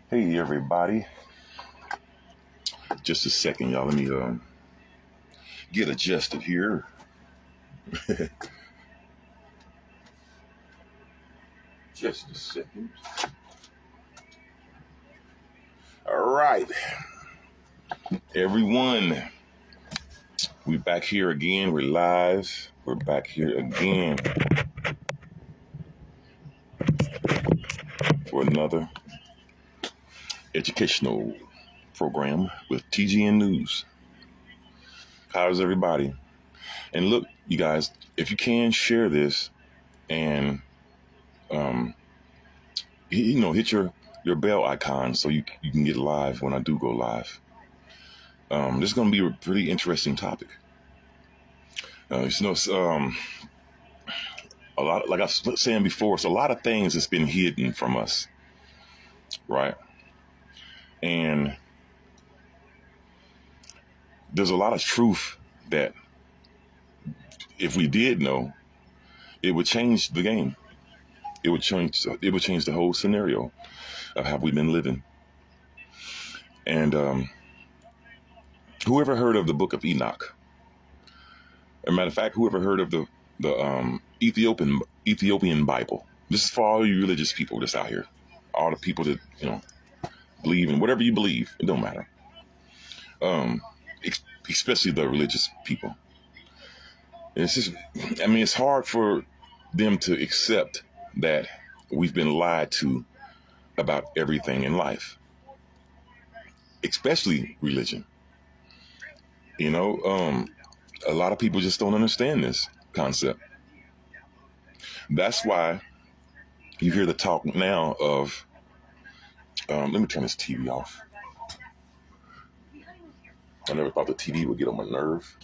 Hey everybody, just a second, y'all. Let me get adjusted here. Just a second. All right, everyone, we back here again. We're live. We're back here again for another educational program with TGN News. How's everybody? And look, you guys, if you can share this and hit your bell icon so you can get live when I do go live. This is going to be a pretty interesting topic. A lot, like I was saying before, it's a lot of things that's been hidden from us, right? And there's a lot of truth that if we did know, it would change the game. It would change the whole scenario of how we've been living. And whoever heard of the Book of Enoch? As a matter of fact, whoever heard of the Ethiopian Bible? This is for all you religious people that's out here, all the people that believe in whatever you believe. It don't matter. Especially the religious people. And it's hard for them to accept that we've been lied to about everything in life, especially religion. A lot of people just don't understand this concept. That's why you hear the talk now of, let me turn this TV off. I never thought the TV would get on my nerve.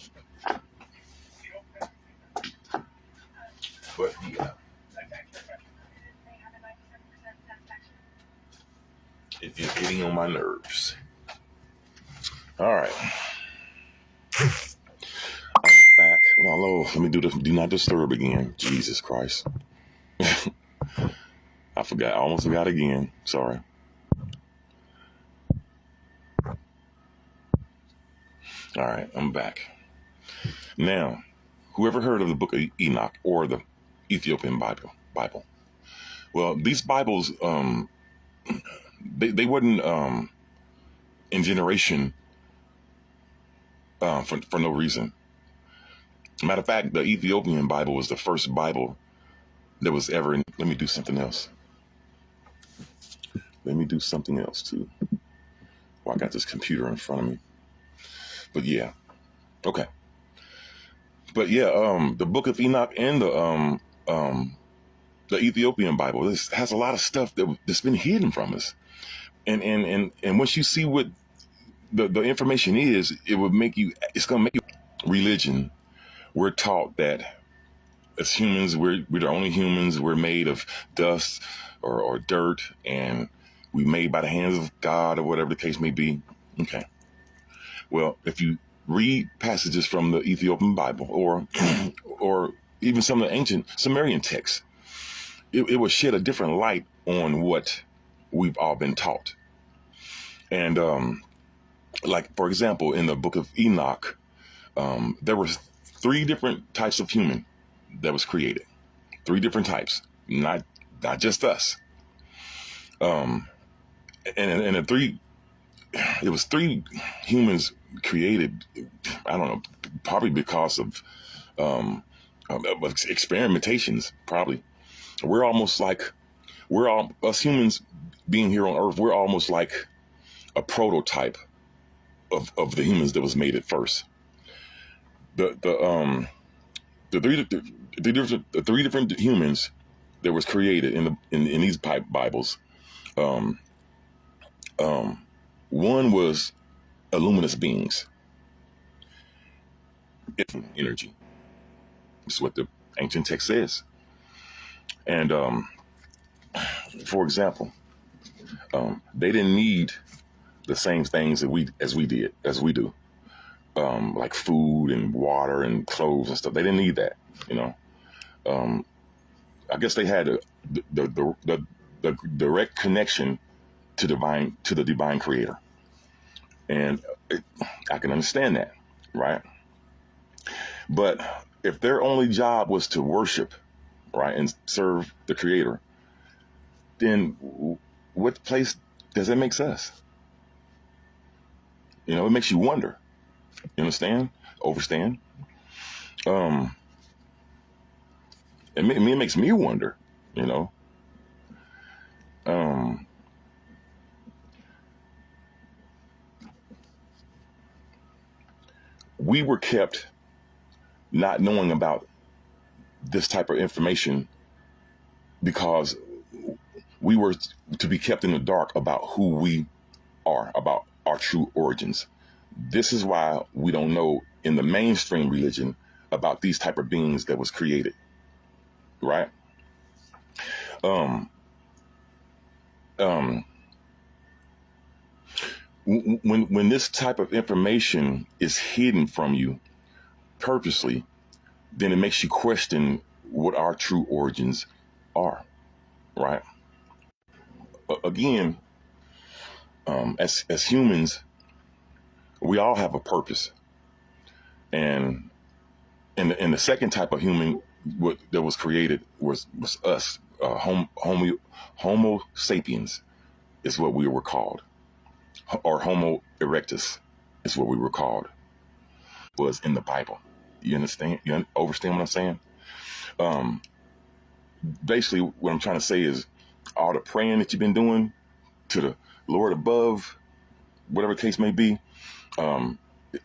But yeah, it is getting on my nerves. All right. I'm back. Hello. Let me do the do not disturb again. Jesus Christ. I forgot. I almost forgot again. Sorry. All right. I'm back. Now, whoever heard of the Book of Enoch or the Ethiopian Bible? Well, these Bibles, they wasn't in generation for no reason. Matter of fact, the Ethiopian Bible was the first Bible that was ever in. Let me do something else. Too. Well, I got this computer in front of me. But yeah. Okay. But yeah, the Book of Enoch and the Ethiopian Bible, this has a lot of stuff that's been hidden from us. And once you see what the information is, it's gonna make you religion. We're taught that as humans, we're the only humans. We're made of dust or dirt, and we're made by the hands of God, or whatever the case may be. Okay. Well, if you read passages from the Ethiopian Bible or even some of the ancient Sumerian texts, it will shed a different light on what we've all been taught. And like, for example, in the Book of Enoch, there were 3 different types of human that was created. 3 different types, not just us. And the 3, it was 3 humans created. I don't know, probably because of experimentations. Probably, us humans being here on Earth. We're almost like a prototype of the humans that was made at first. The 3 different humans that was created in these Bibles. One was luminous beings. It's energy. This is what the ancient text says. And for example, they didn't need the same things as we do, like food and water and clothes and stuff. They didn't need that, I guess they had the direct connection to the divine creator. And I can understand that, right? But if their only job was to worship, right, and serve the creator, then what place does that make us? You know, it makes you wonder. You understand? Overstand? It makes me wonder, you know. Um, we were kept not knowing about this type of information because we were to be kept in the dark about who we are, about our true origins. This is why we don't know in the mainstream religion about these type of beings that was created, right? Um, um, when this type of information is hidden from you purposely, then it makes you question what our true origins are, right? Again, as humans, we all have a purpose, and the second type of human that was created was us. Homo sapiens is what we were called, or Homo erectus is what we were called. Was in the Bible. You understand? You understand what I'm saying? Um, Basically, what I'm trying to say is all the praying that you've been doing to the Lord above, whatever the case may be, um,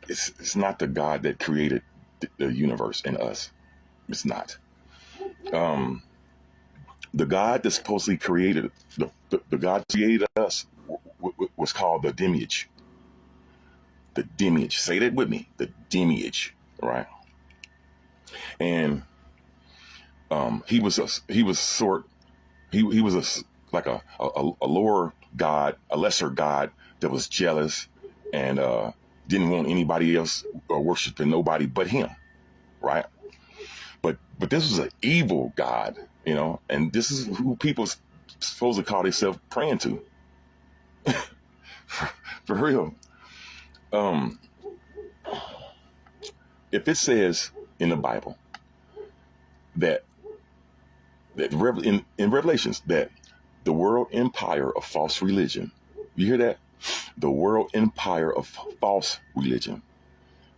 it's not the God that created the universe and us. It's not. Um, the God that supposedly created the God that created us was called the Demiurge. The Demiurge. Say that with me. The Demiurge, right? And he was like a lower god, a lesser god that was jealous and didn't want anybody else or worshiping nobody but him, right? But this was an evil god, you know, and this is who people supposed to call themselves praying to. For real. Um, if it says in the Bible that in Revelations that the world empire of false religion, you hear that? The world empire of false religion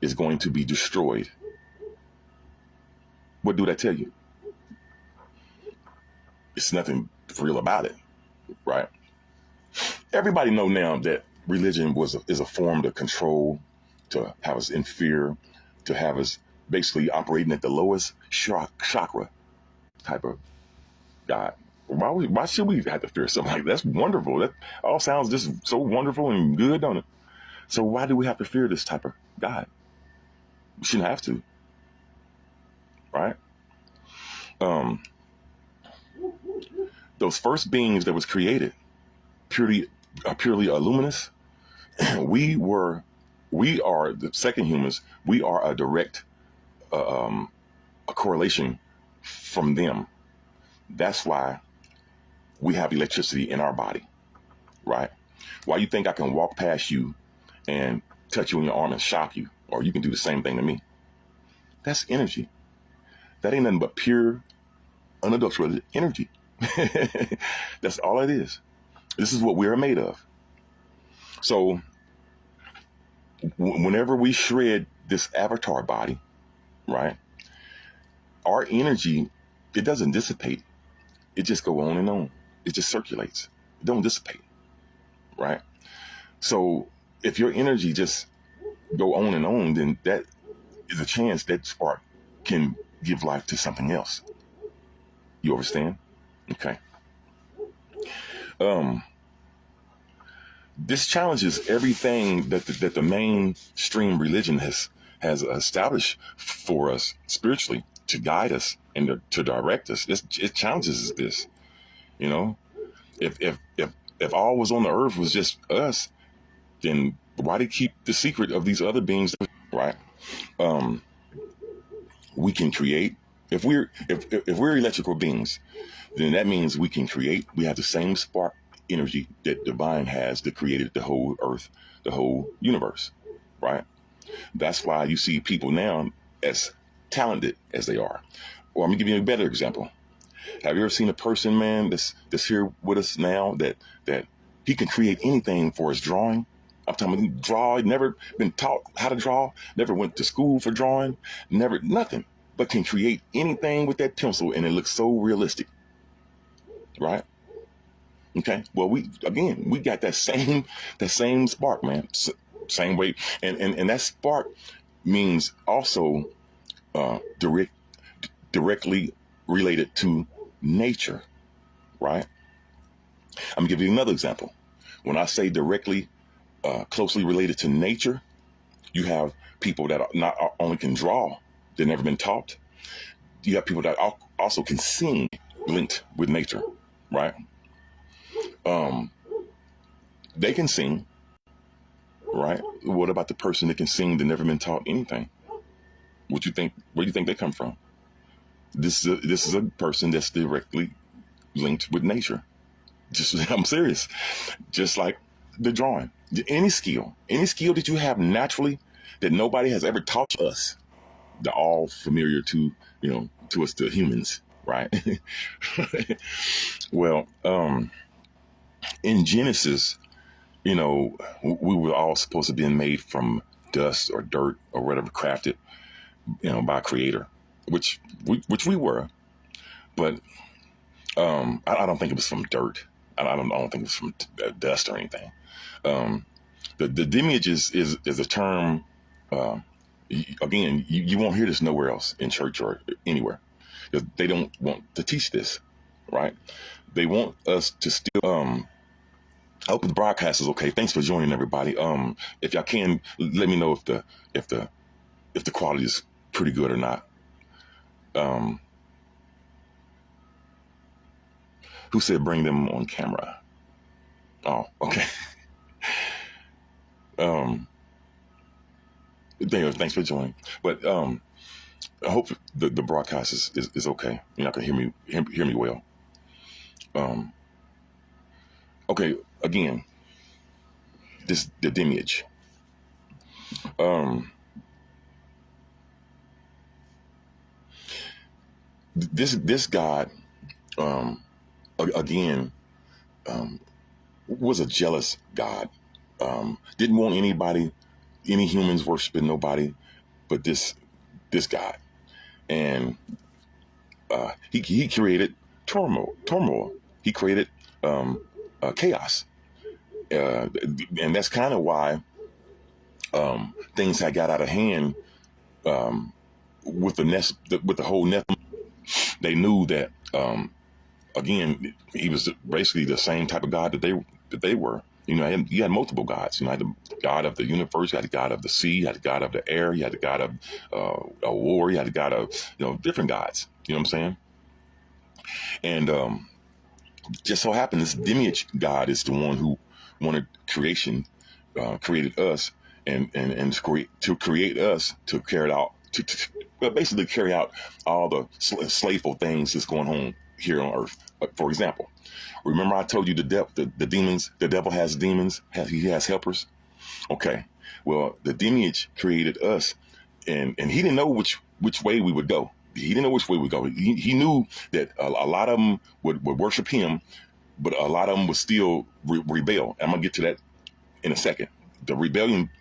is going to be destroyed. What do that tell you? It's nothing real about it, right? Everybody know now that religion is a form to control, to have us in fear, to have us basically operating at the lowest chakra type of God. Why should we have to fear something like that? That's wonderful. That all sounds just so wonderful and good, don't it? So why do we have to fear this type of God? We shouldn't have to, right? Um, those first beings that was created, purely luminous. we are the second humans. We are a direct a correlation from them. That's why we have electricity in our body, right? Why you think I can walk past you and touch you in your arm and shock you, or you can do the same thing to me? That's energy. That ain't nothing but pure, unadulterated energy. That's all it is. This is what we are made of. So whenever we shred this avatar body, right, our energy, it doesn't dissipate. It just go on and on. It just circulates. It don't dissipate, right? So if your energy just go on and on, then that is a chance that spark can give life to something else. You understand? Okay. This challenges everything that the mainstream religion has established for us spiritually to guide us and to direct us. It challenges this. You know, if all was on the earth was just us, then why do you keep the secret of these other beings? Right? We can create. If we're electrical beings, then that means we can create. We have the same spark energy that divine has that created the whole earth, the whole universe, right? That's why you see people now as talented as they are. Or I'm gonna give you a better example. Have you ever seen a person, man, that's here with us now that he can create anything for his drawing? I'm talking about draw, never been taught how to draw, never went to school for drawing, never nothing, but can create anything with that pencil and it looks so realistic, right? Okay. Well, we got that same spark, man. Same way, and that spark means also directly related to nature, right? I'm gonna give you another example. When I say directly, closely related to nature, you have people that are not only can draw, they've never been taught. You have people that also can sing, linked with nature, right? Um, they can sing, right? What about the person that can sing that never been taught anything? What you think? Where do you think they come from? This is a person that's directly linked with nature. Just I'm serious. Just like the drawing, any skill that you have naturally that nobody has ever taught us, they're all familiar to to us, to humans, right? Well, in Genesis, we were all supposed to be made from dust or dirt or whatever, crafted, by a creator, which we were. But I don't think it was from dirt. I don't think it was from dust or anything. Um, the lineage is a term. Uh, Again, you won't hear this nowhere else in church or anywhere, because they don't want to teach this, right? They want us to still. I hope the broadcast is okay. Thanks for joining, everybody. If y'all can, let me know if the quality is pretty good or not. Um, who said bring them on camera? Oh, okay. Um, Thanks for joining. But I hope the broadcast is okay. You're not gonna hear me well. Um, okay. Again, the lineage. Um, this God, again, um, was a jealous God. Didn't want any humans worshiping nobody but this God. And he created turmoil. He created chaos, and that's kind of why things had got out of hand with with the whole Nephilim. They knew that again, he was basically the same type of God that they were. You had multiple gods. You had the God of the universe, you had the God of the sea, you had the God of the air, you had the God of a war, you had the God of different gods. You know what I'm saying? And just so happened, this lineage God is the one who wanted creation, created us, and to create us to carry it out well, basically carry out all the slaveful things that's going on here on Earth. For example, remember I told you the demons, the devil has demons, he has helpers. Okay, well the lineage created us, and he didn't know which way we would go. He didn't know which way we would go. He knew that a lot of them would worship him, but a lot of them would still rebel. I'm gonna get to that in a second. The rebellion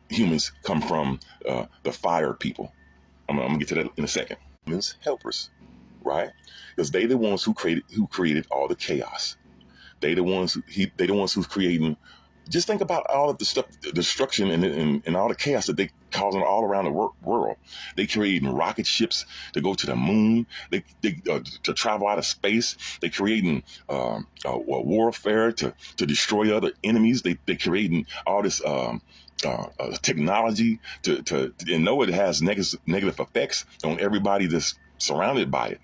humans come from the fire people. I'm gonna get to that in a second. Humans, helpers, right? Because they the ones who created all the chaos. They the ones who's creating. Just think about all of the stuff, the destruction and all the chaos that they causing all around the world. They creating rocket ships to go to the moon. They to travel out of space. They creating warfare to destroy other enemies. They creating all this technology to and know it has negative effects on everybody that's surrounded by it.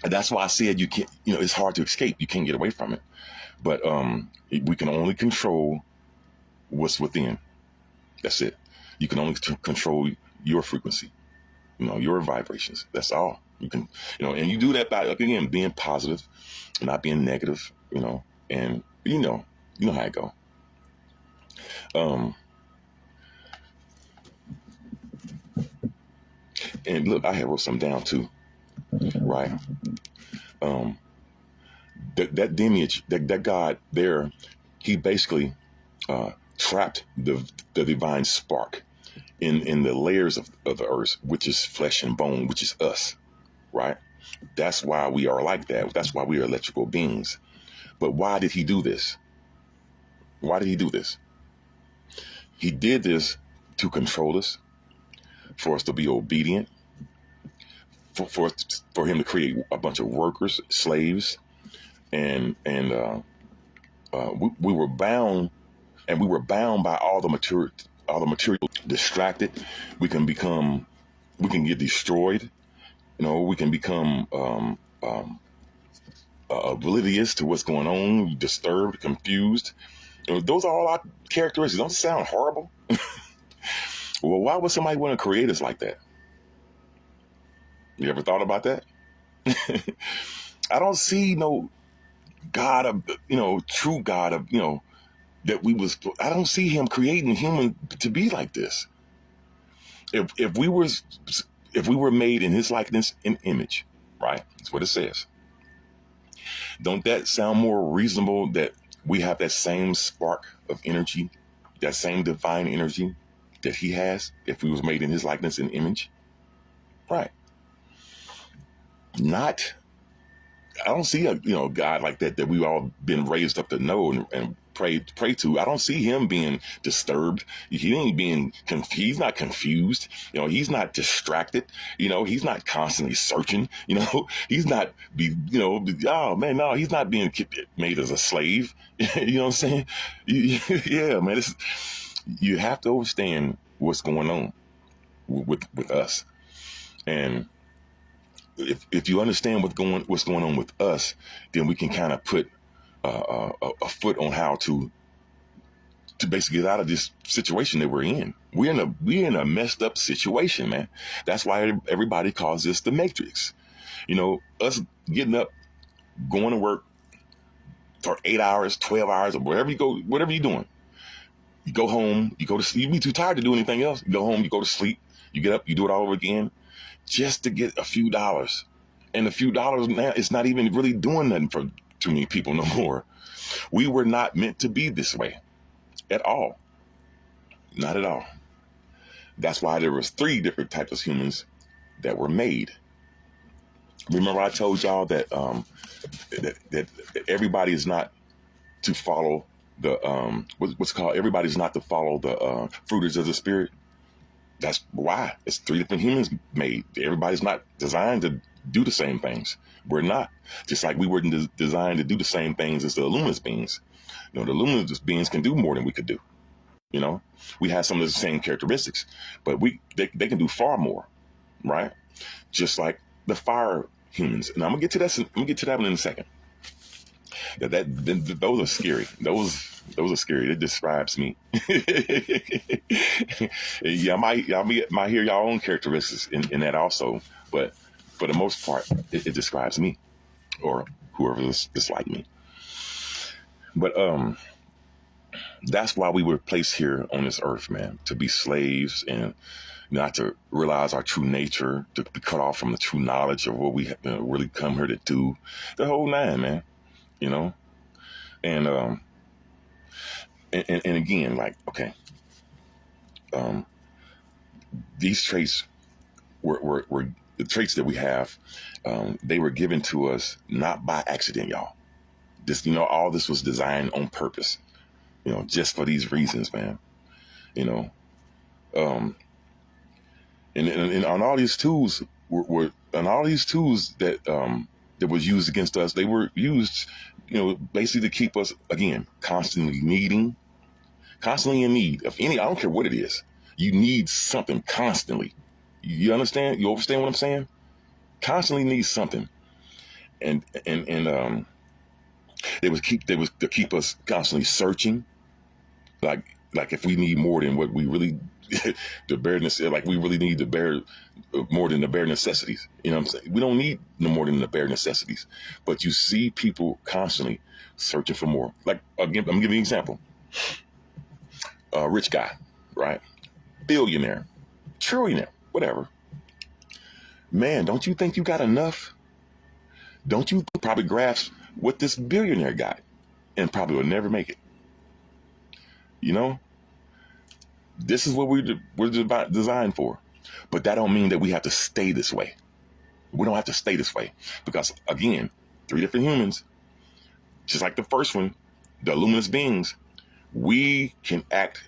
That's why I said you can't. It's hard to escape. You can't get away from it. But we can only control what's within. That's it. You can only control your frequency, your vibrations. That's all. You can, and you do that by, again, being positive, not being negative, and you know how it go. Um, and look, I have wrote some down too, right? Um, that image, that God there, he basically trapped the divine spark in the layers of the earth, which is flesh and bone, which is us, right? That's why we are like that. That's why we are electrical beings. But why did he do this? Why did he do this? He did this to control us, for us to be obedient, for him to create a bunch of workers, slaves, and we were bound, and we were bound by all the material. Distracted, we can get destroyed. We can become oblivious to what's going on, disturbed, confused. Those are all our characteristics. Don't sound horrible? Well, why would somebody want to create us like that? You ever thought about that? I don't see no God of, true God of, I don't see him creating human to be like this. If we were made in his likeness and image, right? That's what it says. Don't that sound more reasonable that we have that same spark of energy, that same divine energy that he has if we was made in his likeness and image? Right. I don't see a God like that we've all been raised up to know and pray to. I don't see him being disturbed. He ain't being confused. He's not confused. He's not distracted. He's not constantly searching. He's not oh man, no, he's not being made as a slave. You know what I'm saying? Yeah, man. You have to understand what's going on with us, and if you understand what's going on with us, then we can kind of put a foot on how to basically get out of this situation that we're in. We're in a messed up situation, man. That's why everybody calls this the Matrix. Us getting up, going to work for 8 hours, 12 hours, or wherever you go, whatever you're doing. You go home, you go to sleep. You be too tired to do anything else. You go home, you go to sleep. You get up, you do it all over again, just to get a few dollars. And a few dollars now, it's not even really doing nothing for too many people no more. We were not meant to be this way at all. Not at all. That's why there was 3 different types of humans that were made. Remember I told y'all that that everybody is not to follow the what's called, everybody's not to follow the fruits of the spirit. That's why it's 3 different humans made. Everybody's not designed to do the same things. We're not. Just like we weren't designed to do the same things as the luminous beings. The luminous beings can do more than we could do. We have some of the same characteristics, but they can do far more, right? Just like the fire humans. And I'm gonna get to that. I'm gonna get to that one in a second. Those are scary. Those are scary. It describes me. Yeah, I might hear y'all own characteristics in that also, but for the most part, it describes me or whoever is like me. But that's why we were placed here on this earth, man, to be slaves and not to realize our true nature, to be cut off from the true knowledge of what we really come here to do. The whole 9, man. And and again, like, okay, these traits were the traits that we have. They were given to us not by accident, y'all. This, all this was designed on purpose. Just for these reasons, man. Um, and on all these tools were on all these tools that that was used against us. They were used, basically to keep us, again, constantly in need of any. I don't care what it is. You need something constantly. You understand? You understand what I'm saying? Constantly need something, and they was to keep us constantly searching. Like if we need more than what we really the bare necessities. Like we really need the bare more than the bare necessities. You know what I'm saying? We don't need no more than the bare necessities. But you see people constantly searching for more. Like again, I'm giving you an example. A rich guy, right? Billionaire, trillionaire, whatever. Man, don't you think you got enough? Don't you probably grasp what this billionaire got and probably will never make it? You know, this is what we're designed for. But that don't mean that we have to stay this way. We don't have to stay this way because, again, 3 different humans, just like the first one, the luminous beings, we can act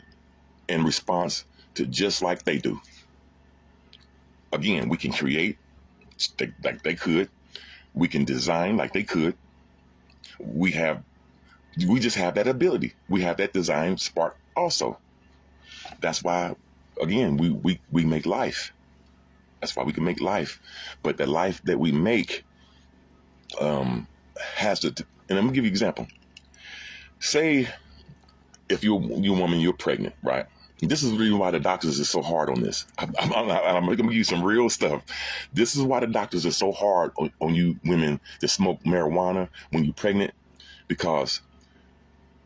in response to just like they do. Again, we can create like they could. We can design like they could. We just have that ability. We have that design spark also. That's why, again, we make life. That's why we can make life. But the life that we make has to, and I'm gonna give you an example. Say if you're a woman, you're pregnant, right? This is the reason why the doctors are so hard on this. I'm going to give you some real stuff. This is why the doctors are so hard on you women that smoke marijuana when you're pregnant. Because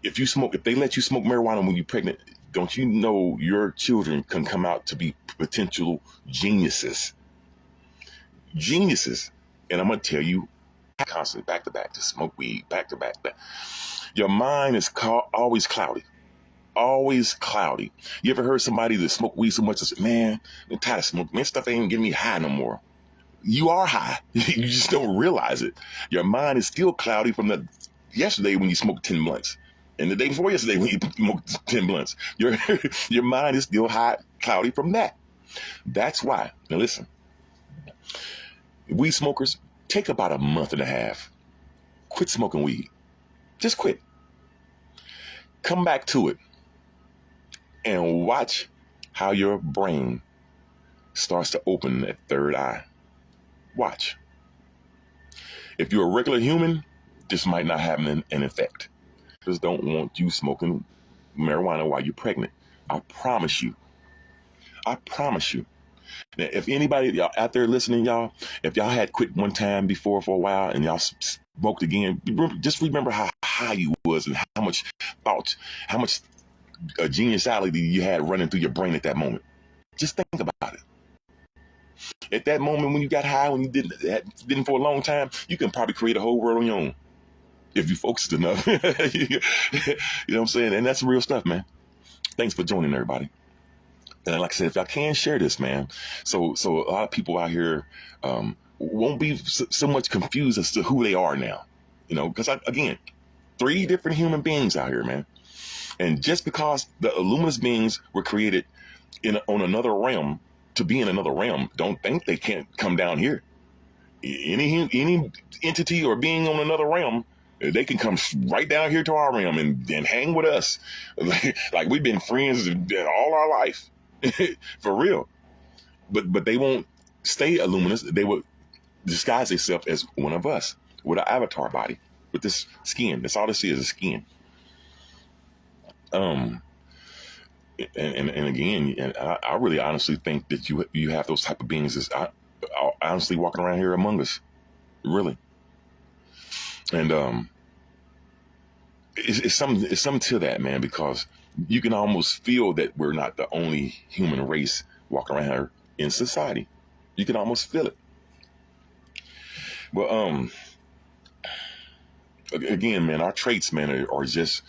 if they let you smoke marijuana when you're pregnant, don't you know your children can come out to be potential geniuses? Geniuses. And I'm going to tell you, constantly back to back, to smoke weed, back to back. Your mind is always cloudy. Always cloudy. You ever heard somebody that smoked weed so much and said, man, I'm tired of smoking. Man, stuff ain't getting me high no more. You are high. You just don't realize it. Your mind is still cloudy from yesterday when you smoked 10 blunts. And the day before yesterday when you smoked 10 blunts. Your mind is still high, cloudy from that. That's why. Now listen. Weed smokers, take about a month and a half. Quit smoking weed. Just quit. Come back to it. And watch how your brain starts to open that third eye. Watch. If you're a regular human, this might not have an effect. Just don't want you smoking marijuana while you're pregnant. I promise you. I promise you. Now, if anybody y'all out there listening, y'all, if y'all had quit one time before for a while and y'all smoked again, just remember how high you was and how much thoughts, how much geniusality you had running through your brain at that moment. Just think about it. At that moment when you got high, when you didn't for a long time, you can probably create a whole world on your own if you focused enough. You know what I'm saying? And that's real stuff, man. Thanks for joining, everybody. And like I said, if y'all can share this, man, so a lot of people out here won't be so much confused as to who they are now. You know, because again, 3 different human beings out here, man. And just because the luminous beings were created on another realm, to be in another realm, don't think they can't come down here. Any entity or being on another realm, they can come right down here to our realm and hang with us. Like we've been friends all our life. For real. But they won't stay a luminous. They would disguise themselves as one of us with an avatar body, with this skin. That's all this is, a skin. And again, I really honestly think that you have those type of beings that's honestly walking around here among us, really. And it's something to that, man, because you can almost feel that we're not the only human race walking around here in society. You can almost feel it. Well, again, man, our traits, man, are just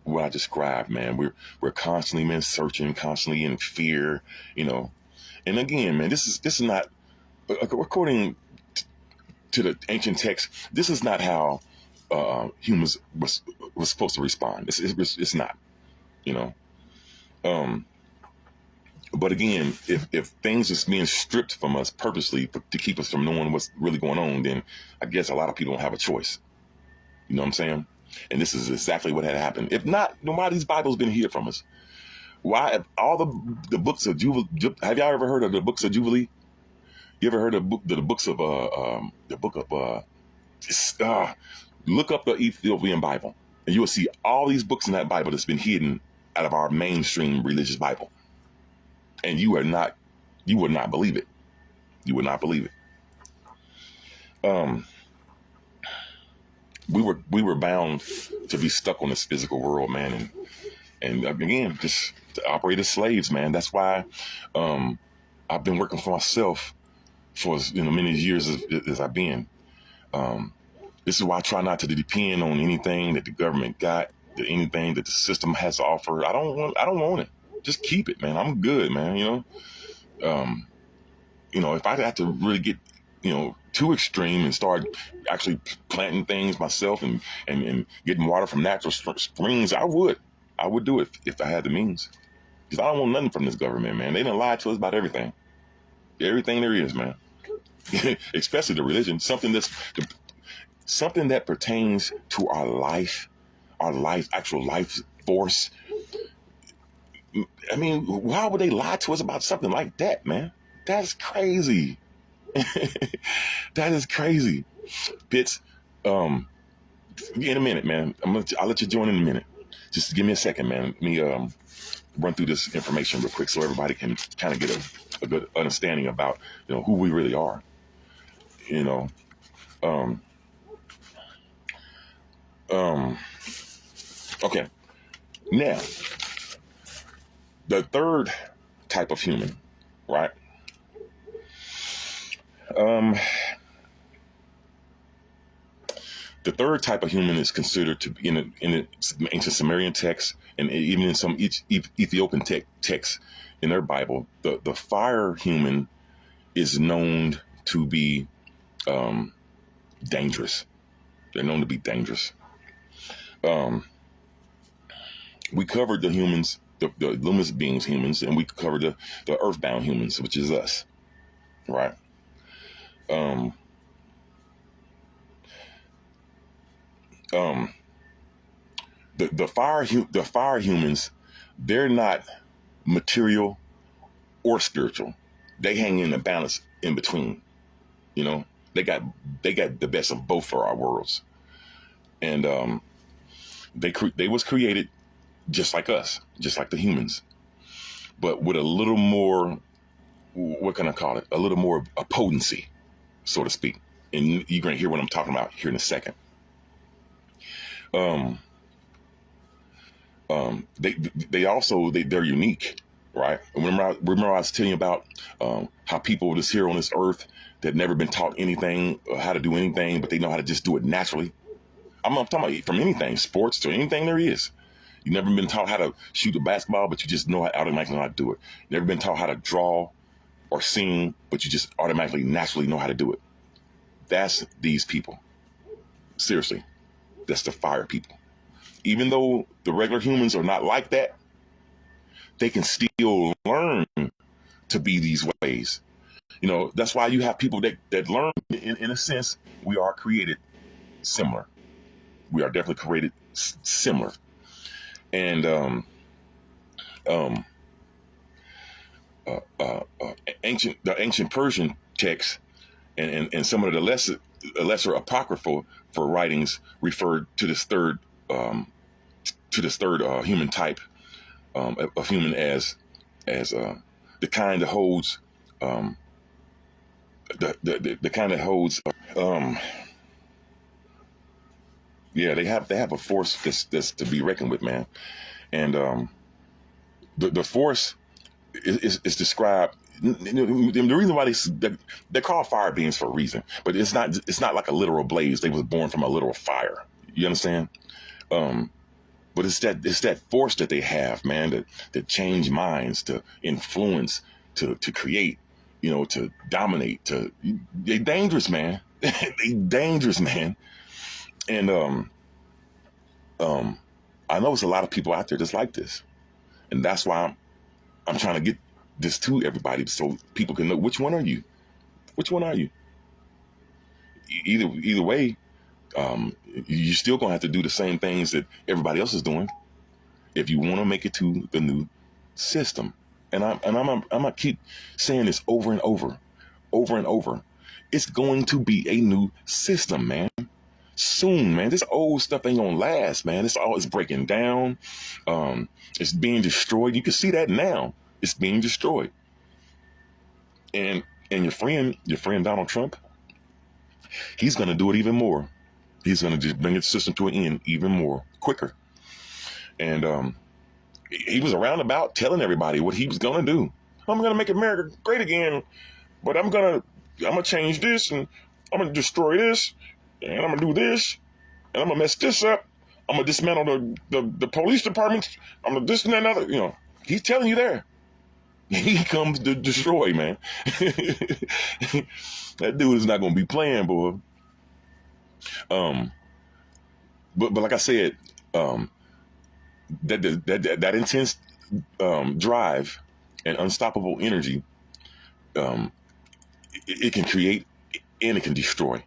what I described, man. We're constantly, man, searching, constantly in fear, you know. And again, man, this is not, according to the ancient text, this is not how humans was supposed to respond. It's not, you know. But again, if things is being stripped from us purposely to keep us from knowing what's really going on, then I guess a lot of people don't have a choice. You know what I'm saying? And this is exactly what had happened. If not, why these Bibles been hid from us? Why have all the books of Jubilee? Have y'all ever heard of the books of Jubilee? You ever heard of the books of look up the Ethiopian Bible, and you will see all these books in that Bible that's been hidden out of our mainstream religious Bible. and you would not believe it. You would not believe it. We were bound to be stuck on this physical world, man, and again, just to operate as slaves, man. That's why I've been working for myself for many years as I've been. This is why I try not to depend on anything that the government got, anything that the system has to offer. I don't want it. Just keep it, man. I'm good, man. If I had to really get too extreme and start actually planting things myself and getting water from natural springs, I would do it if I had the means. Because I don't want nothing from this government, man. They done lied to us about everything there is, man. Especially the religion, something that pertains to our life, actual life force. I mean, why would they lie to us about something like that, man? That's crazy. That is crazy. Pitts, in a minute, man. I'll let you join in a minute. Just give me a second, man. Let me run through this information real quick so everybody can kind of get a good understanding about who we really are. Okay. Now, the third type of human, right? The third type of human is considered to be in the ancient Sumerian text and even in some Ethiopian texts in their Bible. The fire human is known to be dangerous. They're known to be dangerous. We covered the humans, the luminous beings humans, and we covered the earthbound humans, which is us, right? The fire humans, they're not material or spiritual. They hang in the balance in between. They got the best of both for our worlds, and they was created just like us, just like the humans, but with a little more, what can I call it? A little more potency, so to speak. And you're gonna hear what I'm talking about here in a second. They're unique, right? Remember I was telling you about how people just here on this earth that never been taught anything, how to do anything, but they know how to just do it naturally. I'm talking about from anything, sports to anything there is. You've never been taught how to shoot a basketball, but you just automatically know how to do it. Never been taught how to draw or sing, but you just automatically, naturally know how to do it. That's these people. Seriously, that's the fire people. Even though the regular humans are not like that, they can still learn to be these ways. That's why you have people that learn. In a sense, we are created similar. We are definitely created similar. And the ancient Persian texts and some of the lesser apocryphal for writings referred to this third human type of human as the kind that holds the kind that holds they have a force that's to be reckoned with, man. And the force is described. The reason why they're called fire beings for a reason, but it's not like a literal blaze. They was born from a literal fire. You understand? But it's that force that they have, man, that change minds, to influence, to create, to dominate. They're dangerous, man. They dangerous, man. And I know it's a lot of people out there that's like this, and that's why I'm trying to get this to everybody so people can know which one are you. Which one are you? Either way, you're still gonna have to do the same things that everybody else is doing if you want to make it to the new system. And I'm gonna keep saying this over and over, over and over. It's going to be a new system, man. Soon, man. This old stuff ain't gonna last, man. It's breaking down. It's being destroyed. You can see that now. It's being destroyed. And your friend Donald Trump, he's going to do it even more. He's going to just bring the system to an end even more quicker. And he was around about telling everybody what he was going to do. I'm going to make America great again, but I'm going to change this, and I'm going to destroy this, and I'm going to do this, and I'm going to mess this up. I'm going to dismantle the police departments. I'm going to this and that and other. He's telling you there. He comes to destroy, man. That dude is not going to be playing, boy. But like I said, that intense drive and unstoppable energy, it can create and it can destroy,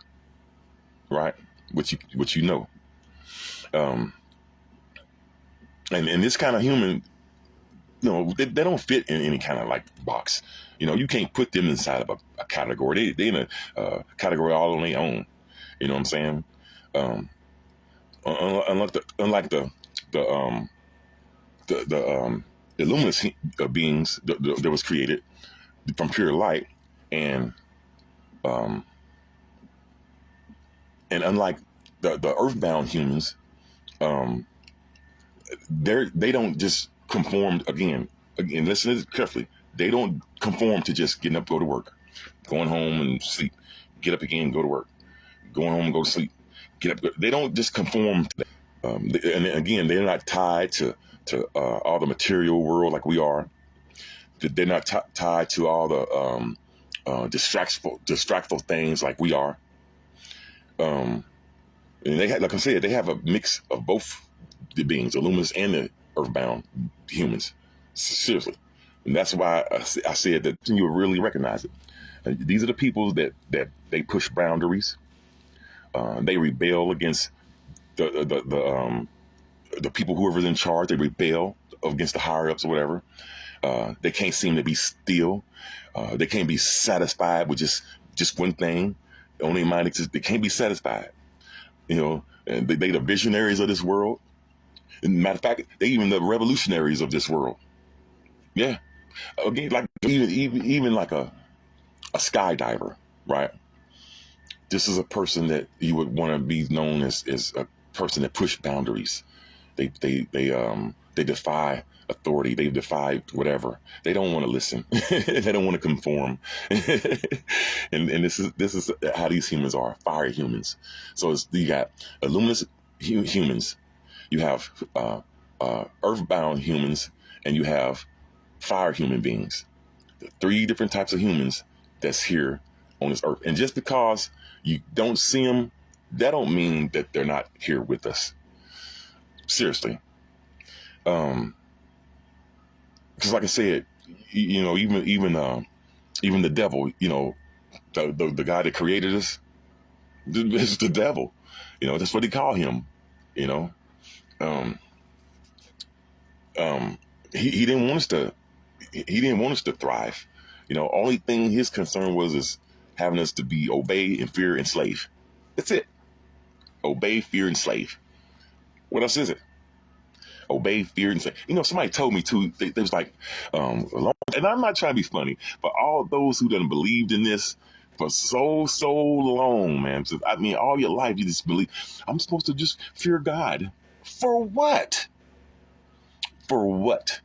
right? What you know, and this kind of human, they don't fit in any kind of like box. You can't put them inside of a category. They in a category all on their own. You know what I'm saying? Unlike the luminous beings that was created from pure light, and unlike the earthbound humans, they don't just conform again. Listen to this carefully. They don't conform to just getting up, go to work, going home and sleep, get up again, go to work, going home and go to sleep, get up. They don't just conform to that. And again, they're not tied to all the material world like we are. They're not tied to all the distractful things like we are. And like I said, they have a mix of both the beings, the luminous and the earthbound humans. Seriously. And that's why I said that you'll really recognize it. These are the people that they push boundaries. They rebel against the people who are in charge. They rebel against the higher ups or whatever. They can't seem to be still. They can't be satisfied with just one thing. Only mind exists. They can't be satisfied. And they the visionaries of this world. And matter of fact, they even the revolutionaries of this world. Yeah. Again, like even like a skydiver, right? This is a person that you would want to be known as a person that pushed boundaries. They defy authority. They defy whatever. They don't want to listen. They don't want to conform. and this is how these humans are, fire humans. So you got luminous humans, you have earthbound humans, and you have fire human beings. The three different types of humans that's here on this earth. And just because you don't see them, that don't mean that they're not here with us. Seriously. Because like I said, even the devil, the guy that created us, is the devil. That's what they call him. He didn't want us to. He didn't want us to thrive. Only thing his concern was is having us to be obey and fear and slave. That's it. Obey, fear, and slave. What else is it? Obey, fear, and slave. Somebody told me too. They was like, and I'm not trying to be funny, but all those who done believed in this for so long, man. I mean, all your life you just believe I'm supposed to just fear God. For what? For what?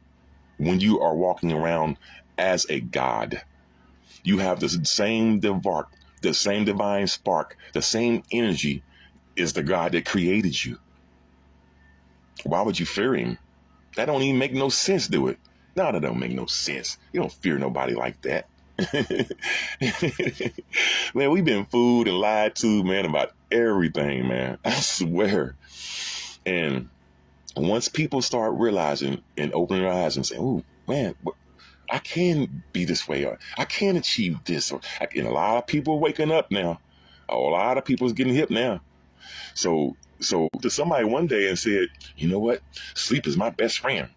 When you are walking around as a God, you have the same divine spark, the same energy is the God that created you. Why would you fear him? That don't even make no sense, do it? No, that don't make no sense. You don't fear nobody like that. Man, we've been fooled and lied to, man, about everything, man. I swear. And once people start realizing and opening their eyes and saying, "Oh, man, I can be this way, or I can achieve this," and a lot of people waking up now. A lot of people is getting hip now. So to somebody one day and said, "You know what? Sleep is my best friend."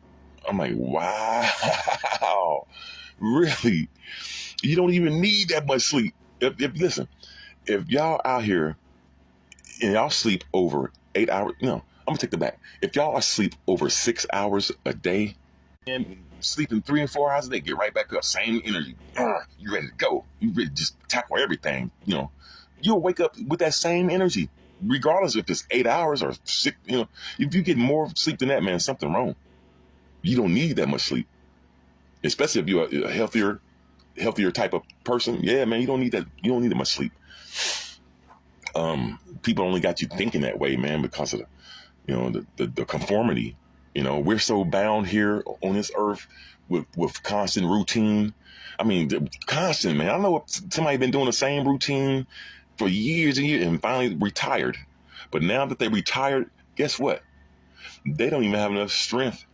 I'm like, wow, really? You don't even need that much sleep. Listen, if y'all out here and y'all sleep over 8 hours, no, I'm gonna take that back. If y'all are asleep over 6 hours a day, and sleeping 3 and 4 hours a day, get right back up, same energy. You ready to go. You ready to just tackle everything. You'll wake up with that same energy, regardless if it's 8 hours or 6. If you get more sleep than that, man, something wrong. You don't need that much sleep, especially if you're a healthier type of person. Yeah, man, you don't need that. You don't need that much sleep. People only got you thinking that way, man, because of the conformity. We're so bound here on this earth with constant routine. I mean, constant, man. I know somebody been doing the same routine for years and years and finally retired. But now that they retired, guess what? They don't even have enough strength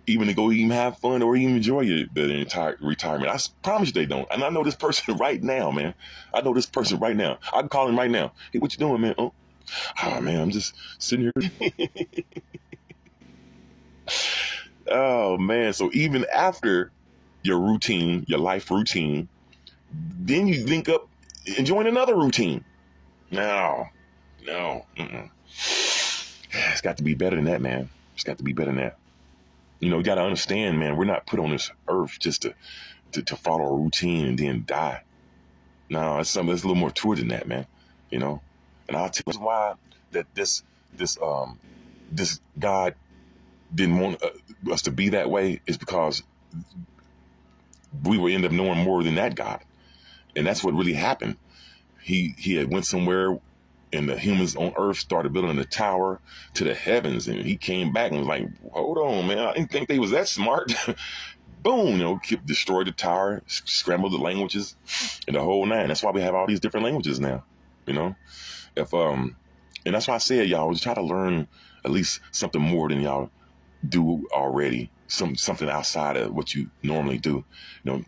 even to go even have fun or even enjoy the entire retirement. I promise you they don't. And I know this person right now, man. I know this person right now. I can call him right now. Hey, what you doing, man? Oh man, I'm just sitting here. Oh, man. So even after your routine, your life routine, then you link up and join another routine. No. It's got to be better than that, man. It's got to be better than that. You got to understand, man, we're not put on this earth just to follow a routine and then die. No, it's a little more to it than that, man. And I'll tell you why that this God didn't want us to be that way is because we would end up knowing more than that God. And that's what really happened. He had went somewhere and the humans on earth started building a tower to the heavens, and he came back and was like, hold on, man, I didn't think they was that smart. Boom, destroyed the tower, scrambled the languages and the whole nine. That's why we have all these different languages now. If and that's why I said, y'all, just try to learn at least something more than y'all do already, something outside of what you normally do,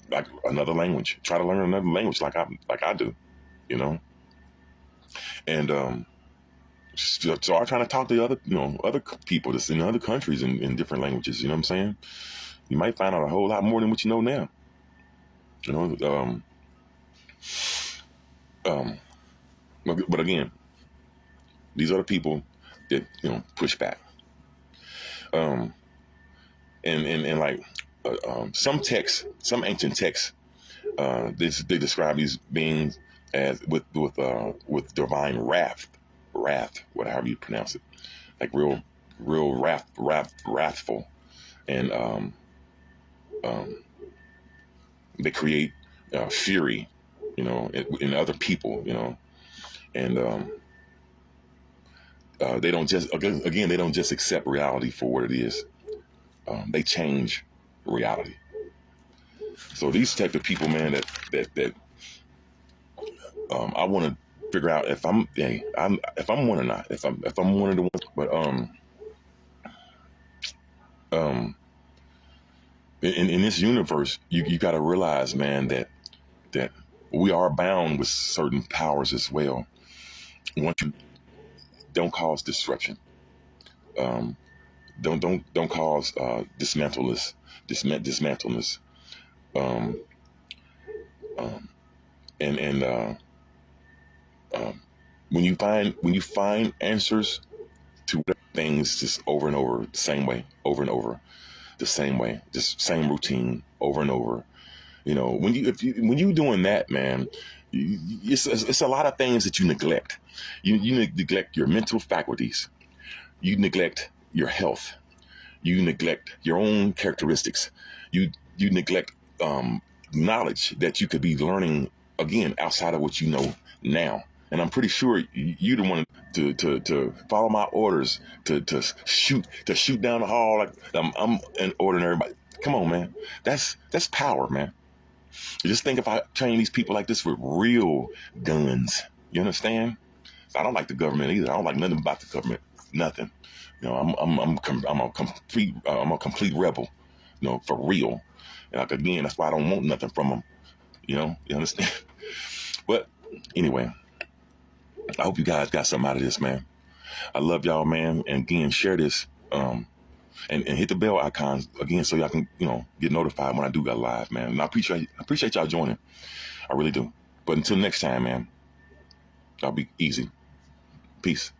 like another language. Try to learn another language like I do, and so I'm trying to talk to other people that's in other countries in different languages. You know what I'm saying? You might find out a whole lot more than what you know now. But again, these are the people that push back. And like some texts, some ancient texts, they describe these beings as with divine wrath, whatever you pronounce it, like real wrathful, and they create fury, in other people, and they don't just again they don't just accept reality for what it is. They change reality. So these type of people, man, that I want to figure out if I'm one or not, if I'm one of the ones. But in this universe, you got to realize, man, that we are bound with certain powers as well. Once you don't cause disruption, don't cause dismantleness. And when you find answers to things just over and over the same way, over and over the same way, just same routine over and over. When you doing that, man, it's a lot of things that you neglect. You neglect your mental faculties. You neglect your health. You neglect your own characteristics. You neglect knowledge that you could be learning again outside of what you know now. And I'm pretty sure you the one to follow my orders to shoot down the hall like I'm ordering everybody. Come on, man. That's power, man. Just think if I train these people like this with real guns. You understand? I don't like the government either. I don't like nothing about the government. Nothing. I'm a complete rebel. For real. And like, again, that's why I don't want nothing from them. You understand? But anyway, I hope you guys got something out of this, man. I love y'all, man. And again, share this. And hit the bell icons again so y'all can, get notified when I do go live, man. And I appreciate y'all joining. I really do. But until next time, man, y'all be easy. Peace.